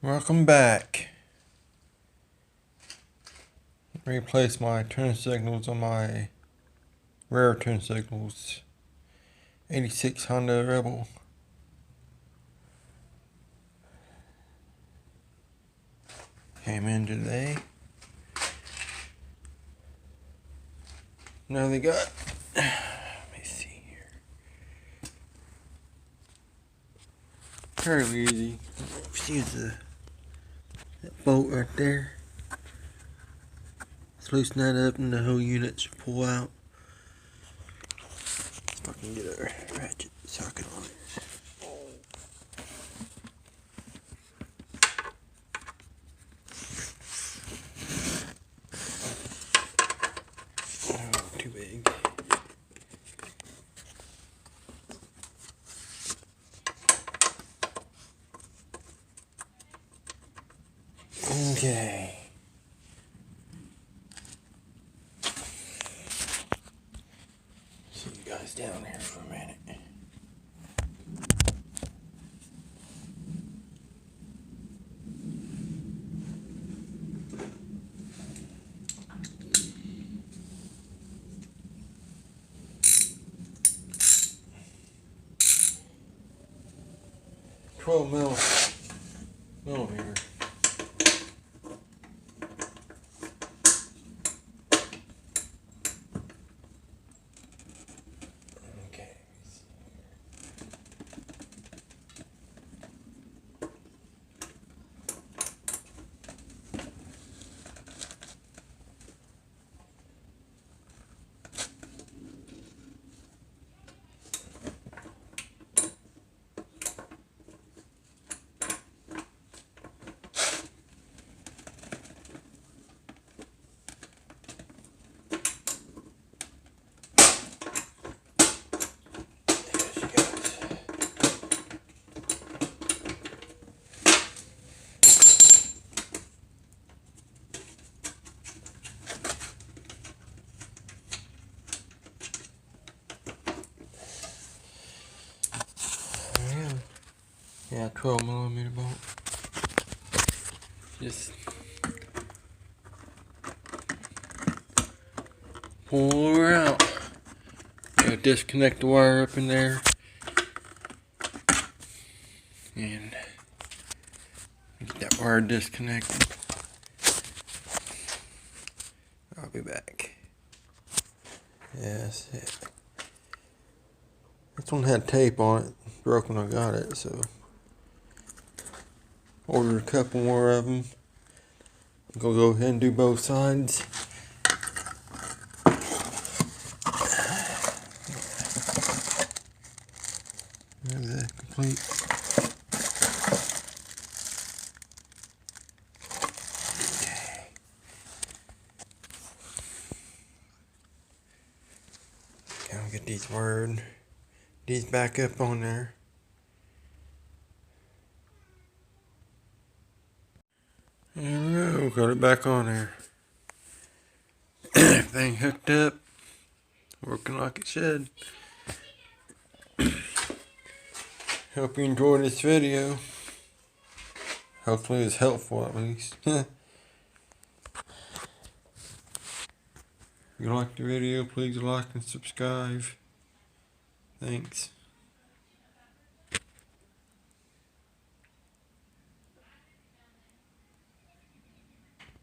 Welcome back. Replace my turn signals on my rare turn signals. 86 Honda Rebel. Came in today. Now they got, let me see here. Fairly easy. See that bolt right there. Let's loosen that up and the whole unit should pull out. If I can get a ratchet socket on it. Oh, too big. Okay. See you guys down here for a minute. Millimeter. Okay. Yeah, 12 millimeter bolt. Just pull her out. Gotta disconnect the wire up in there. And get that wire disconnected. I'll be back. Yeah, that's it. This one had tape on it. Broke when I got it, so ordered a couple more of them. I'm gonna go ahead and do both sides. There's that complete. Okay. I'll get these back up on there. There we go, got it back on there. Everything hooked up, working like it should. Hope you enjoyed this video. Hopefully it's helpful at least. If you liked the video, please like and subscribe. Thanks.